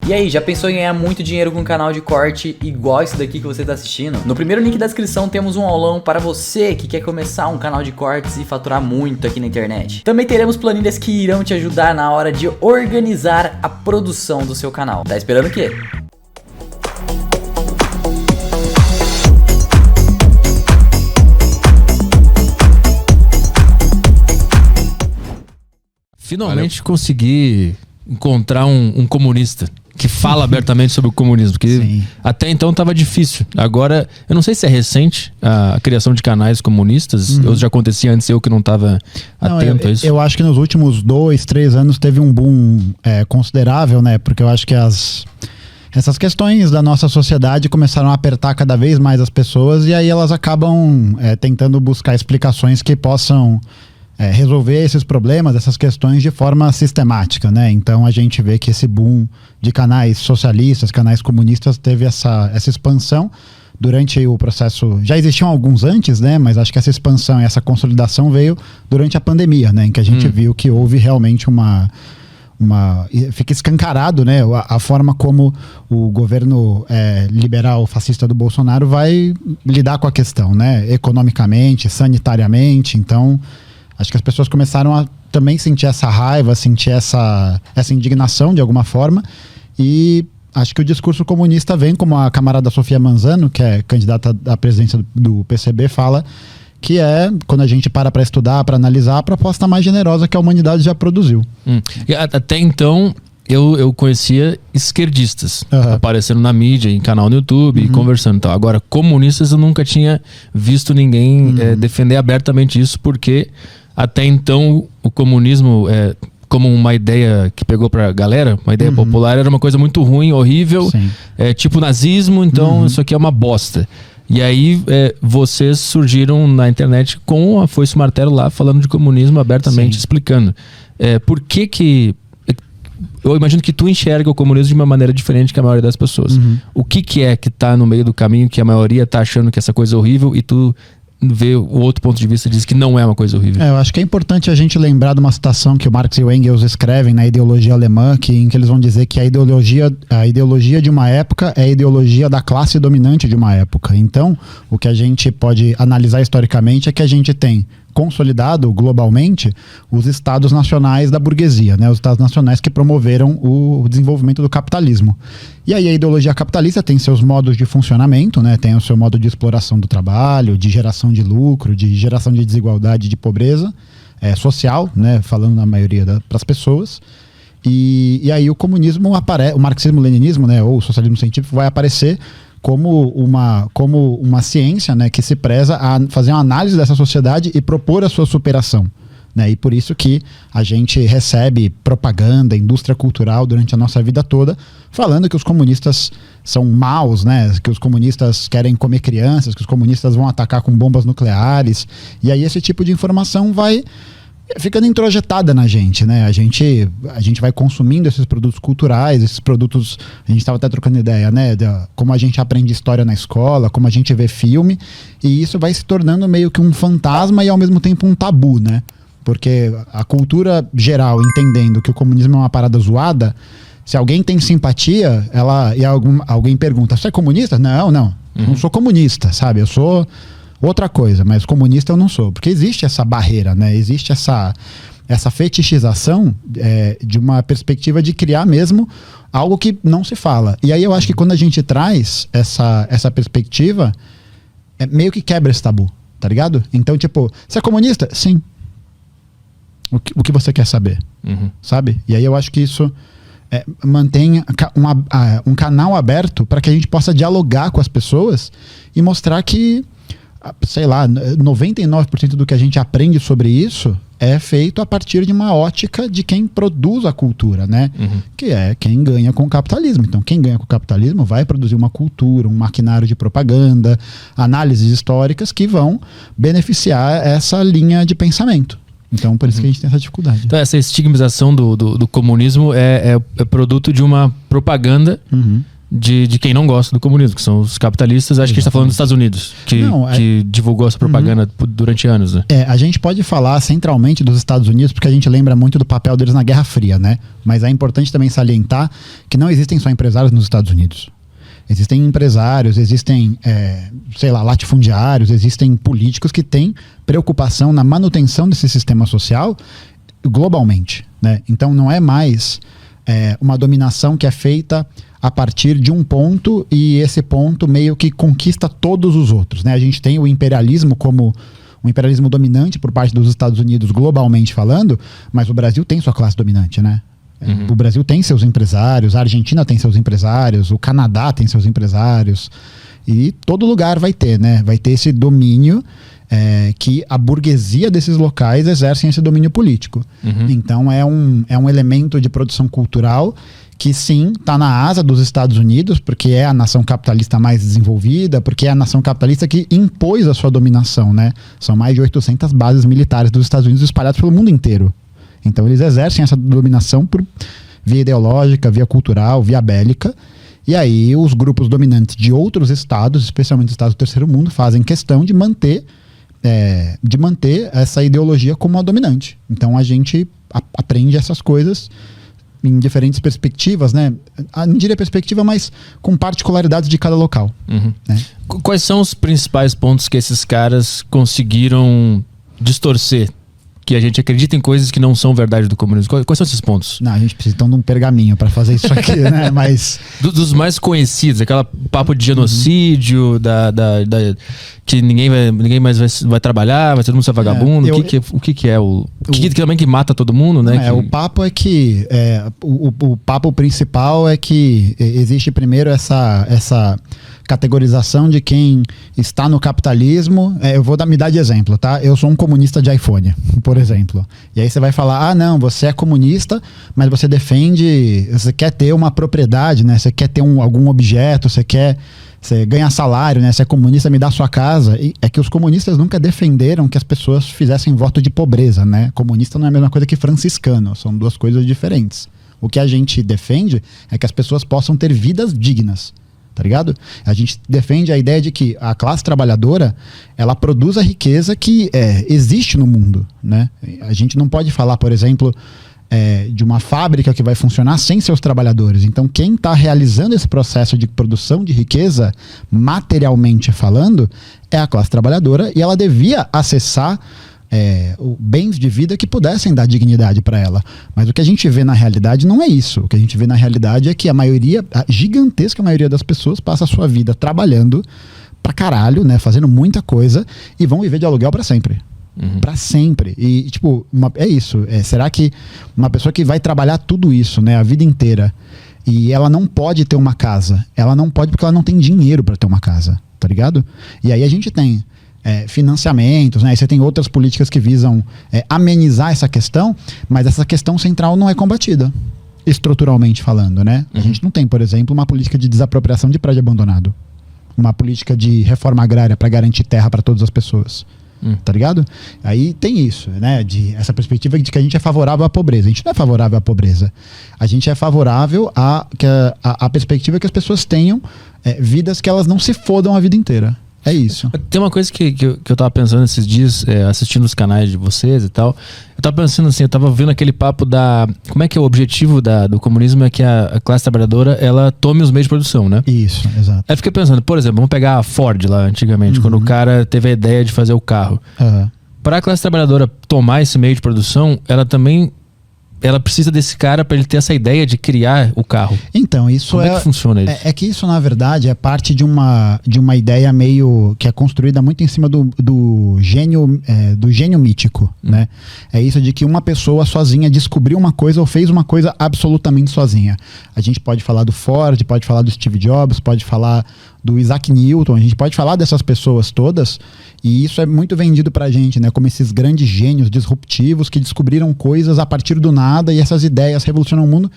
E aí, já pensou em ganhar muito dinheiro com um canal de corte igual esse daqui que você tá assistindo? No primeiro link da descrição temos um aulão para você que quer começar um canal de cortes e faturar muito aqui na internet. Também teremos planilhas que irão te ajudar na hora de organizar a produção do seu canal. Tá esperando o quê? Finalmente consegui encontrar um comunista que fala abertamente sobre o comunismo, porque até então estava difícil. Agora, eu não sei se é recente a criação de canais comunistas, ou já acontecia antes, eu que não estava atento a isso. Eu acho que nos últimos 2, 3 anos teve um boom considerável, né? Porque eu acho que essas questões da nossa sociedade começaram a apertar cada vez mais as pessoas, e aí elas acabam tentando buscar explicações que possam resolver esses problemas, essas questões de forma sistemática, né? Então a gente vê que esse boom de canais socialistas, canais comunistas, teve essa expansão durante o processo. Já existiam alguns antes, né? Mas acho que essa expansão e essa consolidação veio durante a pandemia, né? Em que a gente viu que houve realmente fica escancarado, né, a forma como o governo liberal fascista do Bolsonaro vai lidar com a questão, né? Economicamente, sanitariamente. Então acho que as pessoas começaram a também sentir essa raiva, sentir essa indignação de alguma forma, e acho que o discurso comunista vem, como a camarada Sofia Manzano, que é candidata à presidência do PCB, fala, que quando a gente para estudar, para analisar, a proposta mais generosa que a humanidade já produziu. E até então, eu conhecia esquerdistas aparecendo na mídia, em canal no YouTube, conversando e tal. Agora, comunistas eu nunca tinha visto ninguém defender abertamente isso, porque até então o comunismo, como uma ideia que pegou pra galera, uma ideia popular, era uma coisa muito ruim, horrível, tipo nazismo, então isso aqui é uma bosta. E aí vocês surgiram na internet com a foice e o martelo lá, falando de comunismo abertamente, explicando. Por que eu imagino que tu enxerga o comunismo de uma maneira diferente que a maioria das pessoas. O que é que tá no meio do caminho, que a maioria tá achando que essa coisa é horrível, e tu vê o outro ponto de vista e diz que não é uma coisa horrível? Eu acho que é importante a gente lembrar de uma citação que o Marx e o Engels escrevem na Ideologia Alemã, em que eles vão dizer que a ideologia de uma época é a ideologia da classe dominante de uma época. Então, o que a gente pode analisar historicamente é que a gente tem consolidado globalmente os estados nacionais da burguesia, né? Os estados nacionais que promoveram o desenvolvimento do capitalismo. E aí a ideologia capitalista tem seus modos de funcionamento, né? Tem o seu modo de exploração do trabalho, de geração de lucro, de geração de desigualdade, de pobreza social, né? Falando na maioria das pessoas. E aí o comunismo o marxismo-leninismo, né? Ou o socialismo científico vai aparecer como uma ciência, né, que se preza a fazer uma análise dessa sociedade e propor a sua superação, né? E por isso que a gente recebe propaganda, indústria cultural durante a nossa vida toda, falando que os comunistas são maus, né? Que os comunistas querem comer crianças, que os comunistas vão atacar com bombas nucleares. E aí esse tipo de informação vai ficando introjetada na gente, né? A gente vai consumindo esses produtos culturais, esses produtos, a gente estava até trocando ideia, né? Como a gente aprende história na escola, como a gente vê filme, e isso vai se tornando meio que um fantasma e ao mesmo tempo um tabu, né? Porque a cultura geral, entendendo que o comunismo é uma parada zoada, se alguém tem simpatia, alguém pergunta, você é comunista? Não sou comunista, sabe? Eu sou outra coisa, mas comunista eu não sou. Porque existe essa barreira, né? Existe essa fetichização de uma perspectiva de criar mesmo algo que não se fala. E aí eu acho que quando a gente traz essa perspectiva, meio que quebra esse tabu, tá ligado? Então, tipo, você é comunista? Sim. O que você quer saber? Sabe? E aí eu acho que isso mantém um canal aberto para que a gente possa dialogar com as pessoas e mostrar que, sei lá, 99% do que a gente aprende sobre isso é feito a partir de uma ótica de quem produz a cultura, né? Que é quem ganha com o capitalismo. Então, quem ganha com o capitalismo vai produzir uma cultura, um maquinário de propaganda, análises históricas que vão beneficiar essa linha de pensamento. Então, por isso que a gente tem essa dificuldade. Então, essa estigmatização do comunismo é produto de uma propaganda de quem não gosta do comunismo, que são os capitalistas. Acho que a gente está falando dos Estados Unidos, que divulgou essa propaganda durante anos, né? A gente pode falar centralmente dos Estados Unidos porque a gente lembra muito do papel deles na Guerra Fria, né? Mas é importante também salientar que não existem só empresários nos Estados Unidos. Existem empresários, existem, latifundiários, existem políticos que têm preocupação na manutenção desse sistema social globalmente, né? Então não é mais uma dominação que é feita a partir de um ponto e esse ponto meio que conquista todos os outros, né? A gente tem o imperialismo como um imperialismo dominante por parte dos Estados Unidos globalmente falando, mas o Brasil tem sua classe dominante, né? O Brasil tem seus empresários, a Argentina tem seus empresários, o Canadá tem seus empresários e todo lugar vai ter, né? Vai ter esse domínio que a burguesia desses locais exercem esse domínio político. Então é um elemento de produção cultural que sim, está na asa dos Estados Unidos, porque é a nação capitalista mais desenvolvida, porque é a nação capitalista que impôs a sua dominação, né? São mais de 800 bases militares dos Estados Unidos espalhadas pelo mundo inteiro. Então eles exercem essa dominação por via ideológica, via cultural, via bélica. E aí os grupos dominantes de outros estados, especialmente estados do terceiro mundo, fazem questão de manter essa ideologia como a dominante. Então a gente aprende essas coisas em diferentes perspectivas, né? Não diria perspectiva, mas com particularidades de cada local. Né? Quais são os principais pontos que esses caras conseguiram distorcer? Que a gente acredita em coisas que não são verdade do comunismo. Quais são esses pontos? Não, a gente precisa então de um pergaminho para fazer isso aqui, né? Mas dos mais conhecidos, aquela papo de genocídio, que ninguém mais vai trabalhar, vai todo mundo ser vagabundo. O que é o que também que mata todo mundo, né? O papo é que o papo principal é que existe primeiro essa categorização de quem está no capitalismo. Eu vou me dar de exemplo, tá? Eu sou um comunista de iPhone, por exemplo. E aí você vai falar, não, você é comunista, mas você quer ter uma propriedade, né? Você quer ter algum objeto, você ganha salário, né? Você é comunista, me dá sua casa. E é que os comunistas nunca defenderam que as pessoas fizessem voto de pobreza, né? Comunista não é a mesma coisa que franciscano, são duas coisas diferentes. O que a gente defende é que as pessoas possam ter vidas dignas. Tá ligado? A gente defende a ideia de que a classe trabalhadora ela produz a riqueza que existe no mundo, né? A gente não pode falar, por exemplo, de uma fábrica que vai funcionar sem seus trabalhadores. Então, quem está realizando esse processo de produção de riqueza, materialmente falando, é a classe trabalhadora e ela devia acessar bens de vida que pudessem dar dignidade para ela. Mas o que a gente vê na realidade não é isso. O que a gente vê na realidade é que a gigantesca maioria das pessoas passa a sua vida trabalhando pra caralho, né, fazendo muita coisa e vão viver de aluguel para sempre. Pra sempre. E tipo, é isso. Será que uma pessoa que vai trabalhar tudo isso, né, a vida inteira, e ela não pode ter uma casa, ela não pode porque ela não tem dinheiro para ter uma casa, tá ligado? E aí a gente tem financiamentos, né? E você tem outras políticas que visam amenizar essa questão, mas essa questão central não é combatida, estruturalmente falando, né? A gente não tem, por exemplo, uma política de desapropriação de prédio abandonado, uma política de reforma agrária para garantir terra para todas as pessoas, tá ligado? Aí tem isso, né? Essa perspectiva de que a gente é favorável à pobreza. A gente não é favorável à pobreza. A gente é favorável à perspectiva que as pessoas tenham vidas que elas não se fodam a vida inteira. É isso. Tem uma coisa que eu tava pensando esses dias, assistindo os canais de vocês e tal. Eu tava pensando assim, eu tava vendo aquele papo como é que é o objetivo do comunismo é que a classe trabalhadora, ela tome os meios de produção, né? Isso, exato. Aí eu fiquei pensando, por exemplo, vamos pegar a Ford lá antigamente, quando o cara teve a ideia de fazer o carro. Para a classe trabalhadora tomar esse meio de produção, ela precisa desse cara para ele ter essa ideia de criar o carro. Então, isso Como é que funciona isso? É que isso, na verdade, é parte de uma ideia meio que é construída muito em cima do gênio mítico, né? É isso de que uma pessoa sozinha descobriu uma coisa ou fez uma coisa absolutamente sozinha. A gente pode falar do Ford, pode falar do Steve Jobs, pode falar do Isaac Newton, a gente pode falar dessas pessoas todas, e isso é muito vendido pra gente, né? Como esses grandes gênios disruptivos que descobriram coisas a partir do nada e essas ideias revolucionam o mundo.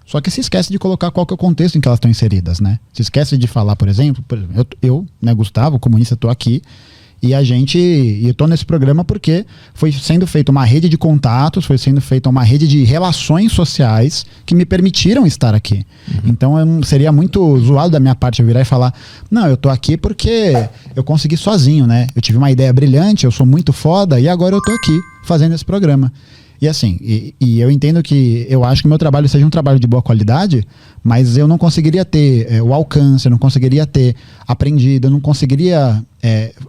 Só que se esquece de colocar qual que é o contexto em que elas estão inseridas, né? Se esquece de falar, por exemplo, eu, né, Gustavo, comunista, tô aqui, E eu tô nesse programa porque foi sendo feita uma rede de contatos, foi sendo feita uma rede de relações sociais que me permitiram estar aqui. Então seria muito zoado da minha parte eu virar e falar, não, eu tô aqui porque eu consegui sozinho, né? Eu tive uma ideia brilhante, eu sou muito foda e agora eu tô aqui fazendo esse programa. E assim, e eu entendo que eu acho que o meu trabalho seja um trabalho de boa qualidade, mas eu não conseguiria ter o alcance, eu não conseguiria ter aprendido, eu não conseguiria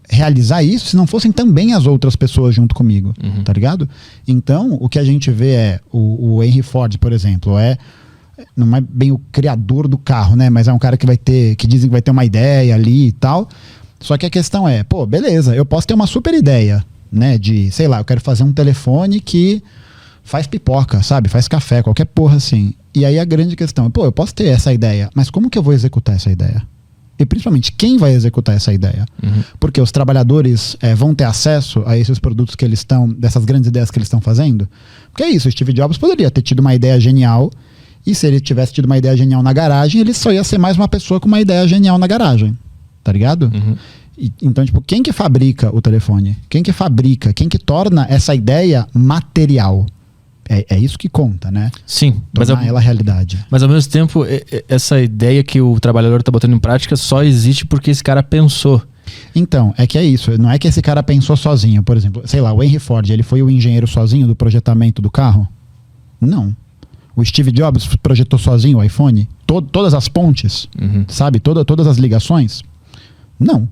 realizar isso se não fossem também as outras pessoas junto comigo, tá ligado? Então, o que a gente vê o Henry Ford, por exemplo, não é bem o criador do carro, né? Mas é um cara que dizem que vai ter uma ideia ali e tal. Só que a questão é, pô, beleza, eu posso ter uma super ideia, né, de, sei lá, eu quero fazer um telefone que faz pipoca, sabe, faz café, qualquer porra assim. E aí a grande questão é, pô, eu posso ter essa ideia, mas como que eu vou executar essa ideia? E principalmente, quem vai executar essa ideia? Porque os trabalhadores vão ter acesso a esses produtos que eles estão, dessas grandes ideias que eles estão fazendo? Porque é isso, o Steve Jobs poderia ter tido uma ideia genial, e se ele tivesse tido uma ideia genial na garagem, ele só ia ser mais uma pessoa com uma ideia genial na garagem, tá ligado? Então, tipo, quem que fabrica o telefone? Quem que torna essa ideia material? É isso que conta, né? Sim. Tornar ela realidade. Mas ao mesmo tempo, essa ideia que o trabalhador tá botando em prática só existe porque esse cara pensou. Então, é que é isso. Não é que esse cara pensou sozinho. Por exemplo, sei lá, o Henry Ford, ele foi o engenheiro sozinho do projetamento do carro? Não. O Steve Jobs projetou sozinho o iPhone? Todas as pontes? Sabe? Todas as ligações? Não.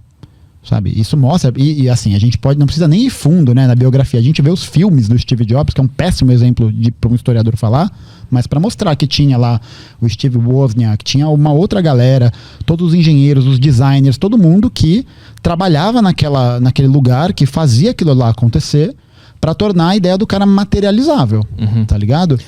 Sabe? Isso mostra, e assim, a gente não precisa nem ir fundo, né, na biografia. A gente vê os filmes do Steve Jobs, que é um péssimo exemplo para um historiador falar, mas para mostrar que tinha lá o Steve Wozniak, tinha uma outra galera, todos os engenheiros, os designers, todo mundo que trabalhava naquele lugar, que fazia aquilo lá acontecer, para tornar a ideia do cara materializável, tá ligado?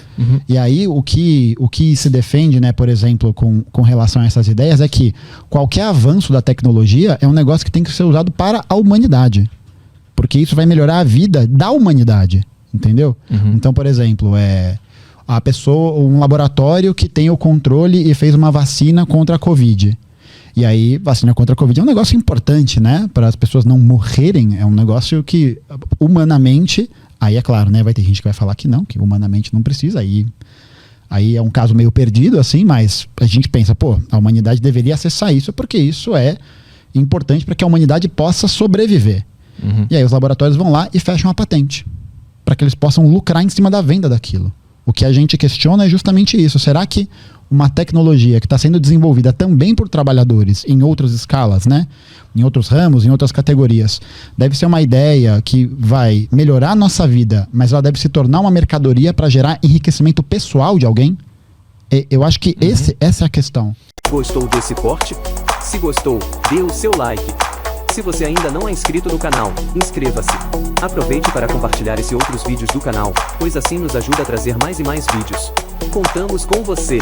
E aí o que se defende, né, por exemplo, com relação a essas ideias é que qualquer avanço da tecnologia é um negócio que tem que ser usado para a humanidade, porque isso vai melhorar a vida da humanidade, entendeu? Então, por exemplo, um laboratório que tem o controle e fez uma vacina contra a Covid. E aí, vacina contra a Covid é um negócio importante, né? Para as pessoas não morrerem. É um negócio que, humanamente... Aí, é claro, né? Vai ter gente que vai falar que não, que humanamente não precisa. Aí é um caso meio perdido, assim, mas a gente pensa, pô, a humanidade deveria acessar isso porque isso é importante para que a humanidade possa sobreviver. E aí os laboratórios vão lá e fecham a patente para que eles possam lucrar em cima da venda daquilo. O que a gente questiona é justamente isso. Será que uma tecnologia que está sendo desenvolvida também por trabalhadores em outras escalas, né? Em outros ramos, em outras categorias, deve ser uma ideia que vai melhorar a nossa vida, mas ela deve se tornar uma mercadoria para gerar enriquecimento pessoal de alguém? Eu acho que essa é a questão. Gostou desse corte? Se gostou, dê o seu like. Se você ainda não é inscrito no canal, inscreva-se. Aproveite para compartilhar esse e outros vídeos do canal, pois assim nos ajuda a trazer mais e mais vídeos. Contamos com você!